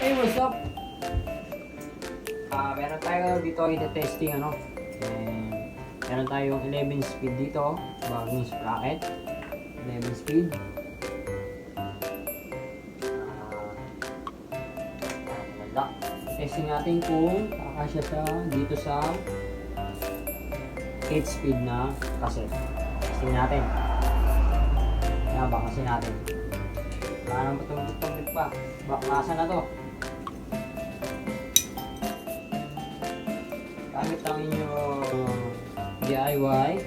Hey, what's up? Meron tayo dito i-testing ano. Meron tayong 11 speed dito, bagong sprocket. 11 speed. Testing natin kung kakasya siya dito sa 8 speed na cassette. Testing natin. Bakasin natin. Parang patungkit pa. Nasa na to. Gamit ang inyong DIY.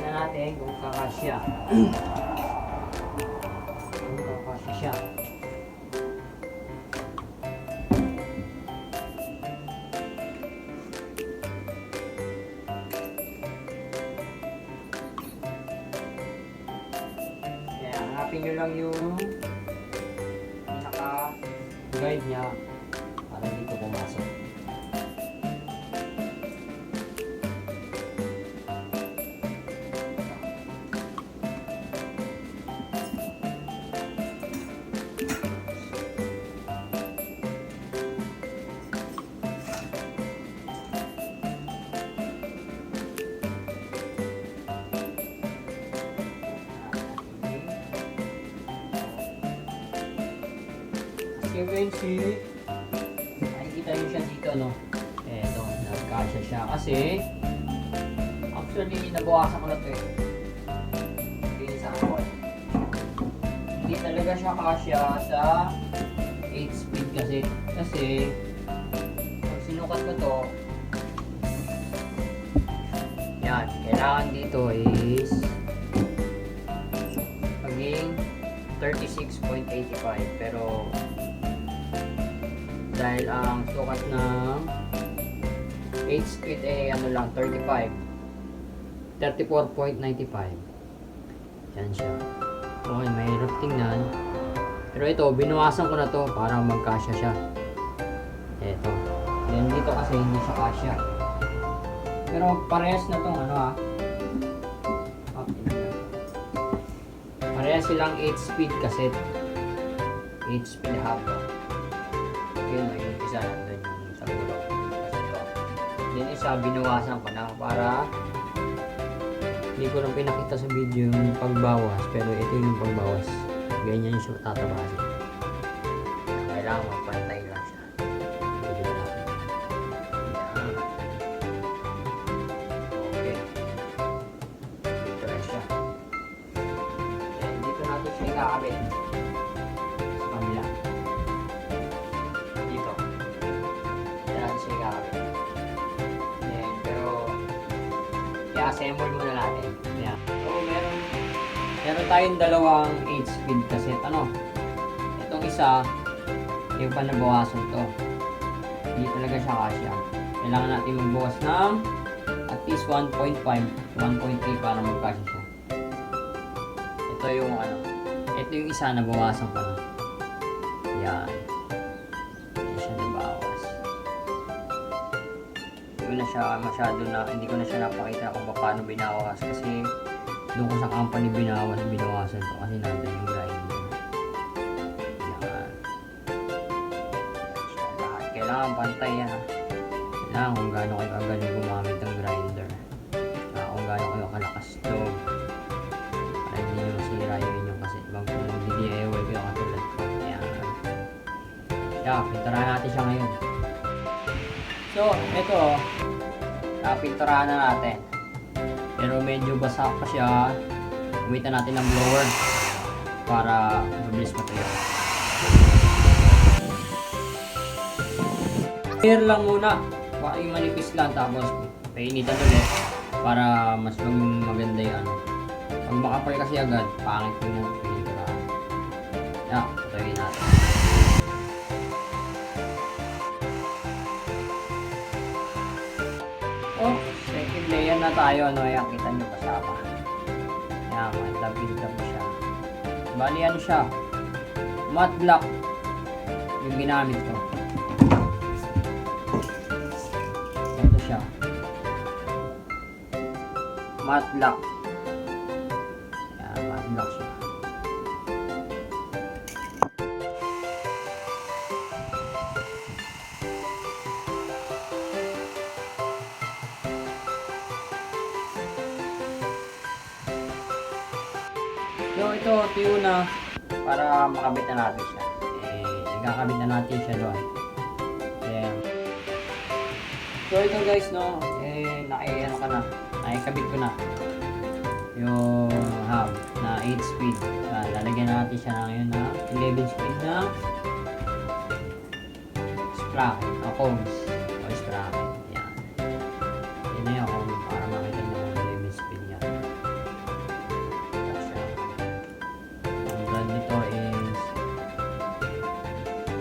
Natin kung kakasya. Kung kakasya siya. Kaya hanapin nyo lang yung pinaka-guide niya para dito pumasok. Eventually, nakikita nyo siya dito, no? Eto, nagkasya siya. Kasi, actually, nabawasan ko na ito eh. Pinisan ko. Hindi talaga siya kasya sa 8 speed kasi, pag sinukat ko to, yan, kailangan dito is maging 36.85 pero dahil ang sukat ng 8 speed ay ano lang 34.95 yan siya. Okay, mahirap tingnan pero ito binawasan ko na to para magkasya siya. Ito then dito kasi hindi siya kasya pero parehas na tong ano parehas silang 8 speed cassette 8 speed haba. Yun, yung isa nandun yung sa ulo. Then isa, binawasan ko na para hindi ko lang pinakita sa video yung pagbawas. Pero ito yung pagbawas. Ganyan yung siya tatabasin. Kailangan magpantay lang siya. Okay. Dito na siya. Then dito natin siya ikakabit. Sa kabila. I-assemble muna natin. Yan. So, meron tayong dalawang 8 speed cassette. Itong isa, yung pa nabawasan to. Hindi talaga siya kasya. Kailangan natin magbawas ng at least 1.5, 1.8 para magkasya siya. Ito yung ito yung isa nabawasan ko na. Yan. Na siya masyado na hindi ko na siya napakita kung paano binawas kasi doon ko sa company binawasan ko kasi nandun yung grinder. Yan. So, lahat kailangan pantay yan kailangan kung gaano kayo kagaling gumamit ng grinder kung gaano kayo kalakas to para hindi nyo masira yung inyong kasi ibang kung mag-DIY kayo katulad ko. Yan. Pinturahan natin siya ngayon. So, ito pinturahan na natin. Pero medyo basa pa siya. Gamitan natin ng blower para mabilis matuyo. Clear lang muna Baka yung manipis lang tapos painitan ulit para mas maging maganda yung ano. Pag makapal kasi agad, pangit yung piniturahan. Yeah, patayin natin. Oh, second layer na tayo. Ano, yan, kita nyo kasama. Yan, may tabing-tab siya. Bali, ano siya? Matte black yung ginamit ko. Ito siya. Matte black. Yan, matte black siya. So ito tuyo na para makabit na natin siya. Ikakabit na natin siya doon. Then, so ito guys no, ano ka na, nakikabit ko na yung hub na 8 speed. Lalagyan natin siya ngayon na 11 speed na sprocket o combs o sprocket. Yan. Yan na yung para makita nyo yung 11 speed niya. Ang brand nito is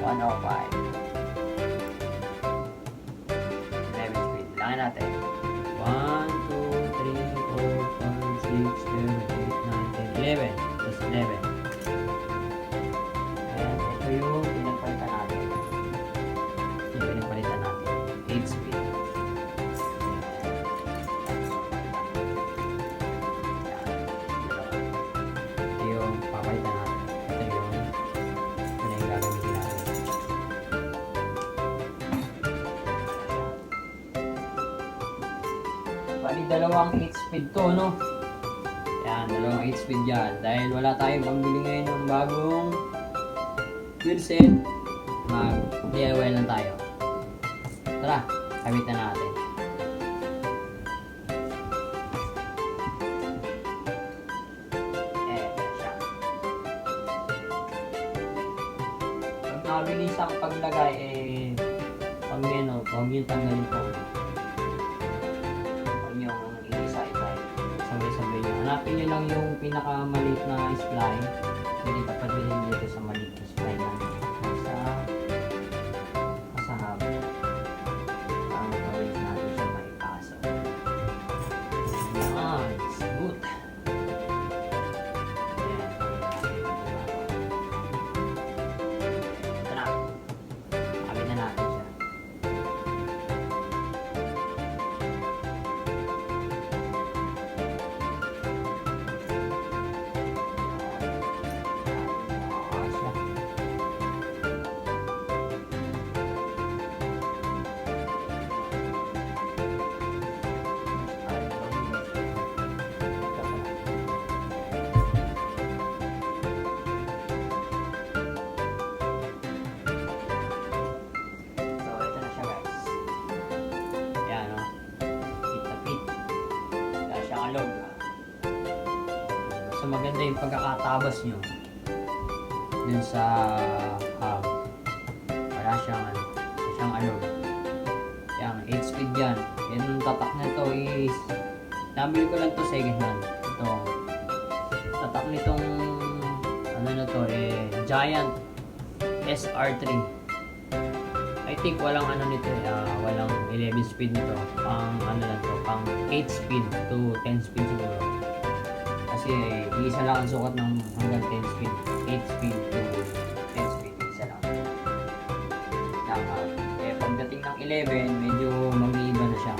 105. 11 speed. Langin natin. 1, 2, 3, 4, 5, 6, 7, 8, 9, 10, 11. Plus 11. And ito yung pinagpalitan natin. Yung pinagpalitan natin. 8 speed. Ito yung papalitan natin. Ito yung gagamitin natin. Bali, dalawang 8 speed to, no? Yan, dalawang 8 speed yan. Dahil wala tayong pambili ngayon ng bagong fuel set, mag-DIY lang tayo. Tara, kabit na natin. Eto siya. Pag nabilis ang paglagay, pag meno, huwag yung tanggalin po. Sabay-sabay nyo. Hanapin nyo lang yung pinakamaliit na spline. Pwede kapabilin dito sa maliit na spline na sa hub. Para magpabilis natin siya maipasok. Yan. Smooth. Ayan. Ito na. Kapit na natin siya. So maganda yung pagkakatabas nyo dun sa hub. Wala siyang alog. Yan, 8 speed yan. Yan yung tatak na ito is nabili ko lang to second hand. Ito tatak nitong ano na to Giant SR3. I think walang ano nito walang 11 speed nito. Pang ano lang to, pang 8 speed to 10 speed siguro. Kasi isa lang ang sukat ng hanggang 10 speed. 8 speed to 10 speed. Isa lang. Pagdating ng 11, medyo mag-iiba na siya.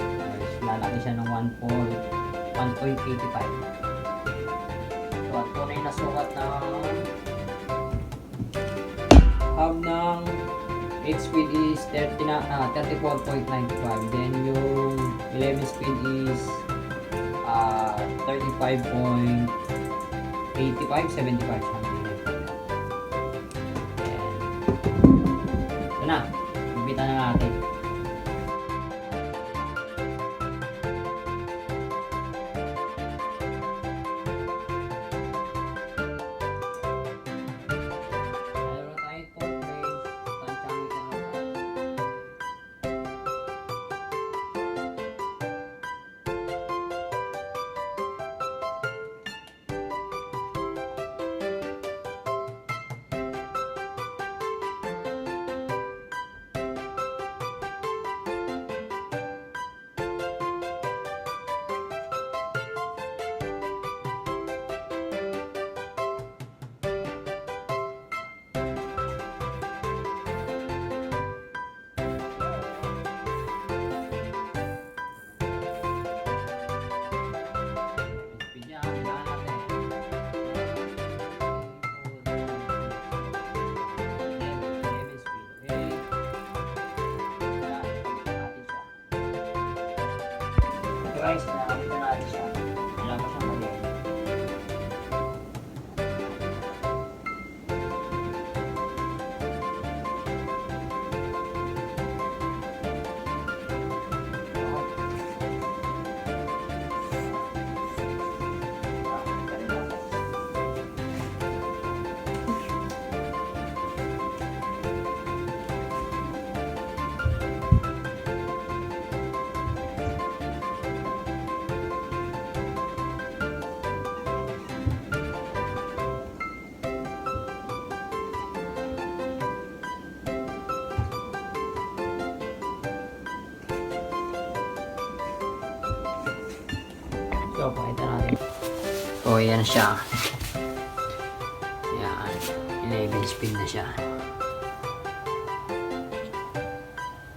Lalaki siya ng 1.85. So, at tunay na sukat ng hub ng 8 speed is 34.95. Then yung 11 speed is 35.85, 75. Ito na, ibitan na natin. Mayroon tayong 4 frames, tansya meter. So guys, nakakita natin siya. Wala pa siyang mali. So, pakita natin. So, yan siya. Yan. 11 speed na siya.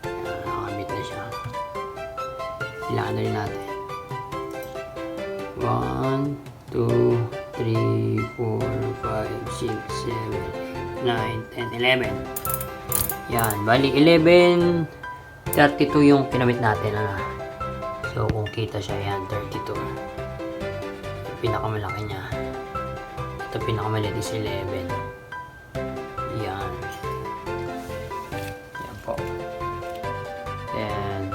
Yan, nakakabit na siya. Ilaan na rin natin. 1, 2, 3, 4, 5, 6, 7, 8, 9, 10, 11. Yan. Bali, 11, 32 yung kinabit natin. Ano? So, kung kita siya, yan, 32. Ito pinakamalaki niya. Ito pinakamaliit is 11. Yan. Yan po. Then,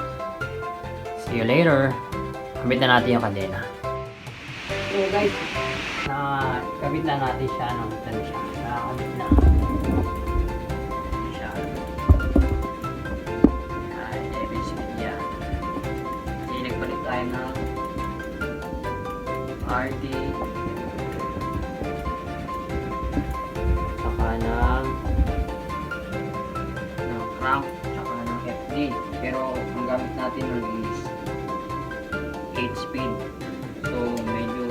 see you later. Kabit na natin yung kadena. So guys, nakakabit na natin siya. Ito na siya. Nakakabit na. Tayo ng RD saka ng crank saka ng FD, pero ang gamit natin nun is 8 speed, so medyo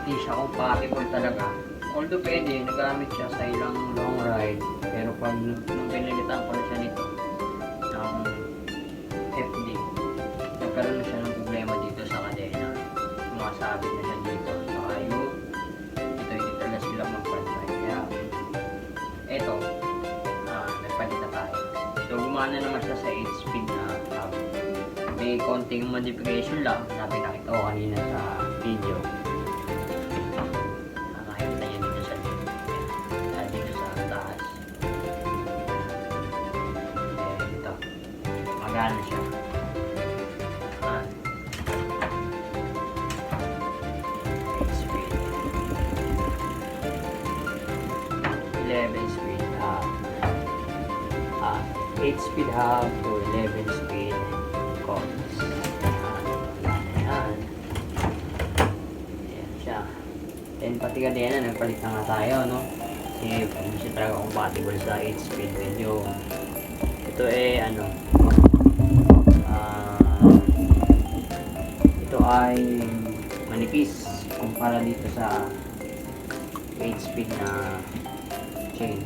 hindi siya compatible talaga. Although pwede, nagamit siya sa ilang long ride, pero pag nung pinalitan ko na siya nito ng FD, nagkaroon na siya ng problema dito sa kadena. Sumasabit na siya dito. Saka yung ito hindi talaga sila magpantay. Kaya eto, nagpalit na tayo. So gumana naman siya sa 8 speed na may konting modification lang na pinakita ko kanina sa video. Nakakita niya dito sa dito. Dito sa taas. Ito. Magana siya. 8 speed hub to 11 speed coils. Ayan siya. Then pati kadena nagpalit na nga tayo, no? Kasi hindi siya talaga compatible sa 8 speed. Medyo ito ito ay manipis kumpara dito sa 8 speed na chain.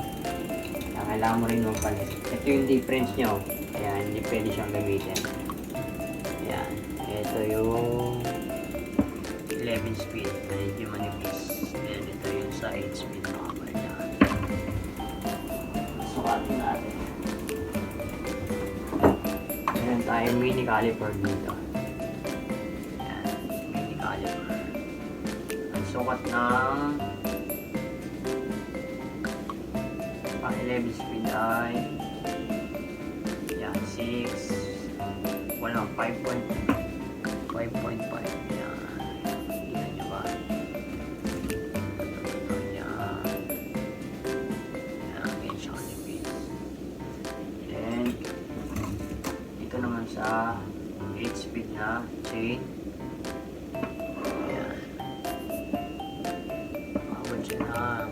Kailangan mo rin magpalit. Ito yung difference nyo. Ayan, hindi pwede siyang gamitin. Ayan. Ito yung 11 speed. Medyo manipis. Ayan, ito yung sa 8 speed na kapal niya. Sukatin natin. Ayan tayo mini caliper dito. Ayan, mini caliper. Ang sukat ng 11 speed ay yan, 6 wala, 5.5 yan, tingnan nyo ba yan, yan siya kanipis. And ito naman sa 8 speed na chain, yan, abot siya na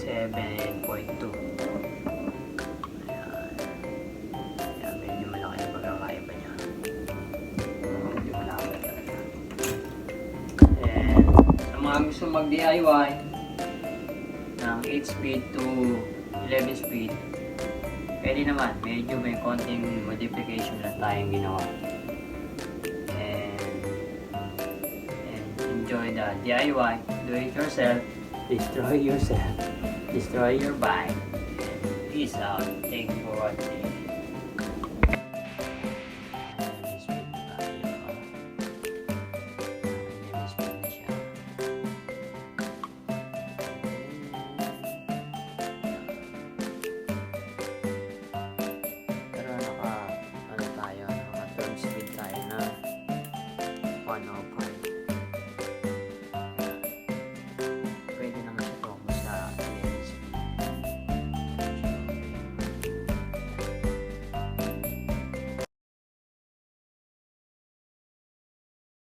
7.2. Gusto mag-DIY ng 8 speed to 11 speed, pwede naman. Medyo may konting modification lang tayong ginawa. And enjoy the DIY. Do it yourself. Destroy yourself. Destroy your bike. And peace out. Thank you for watching.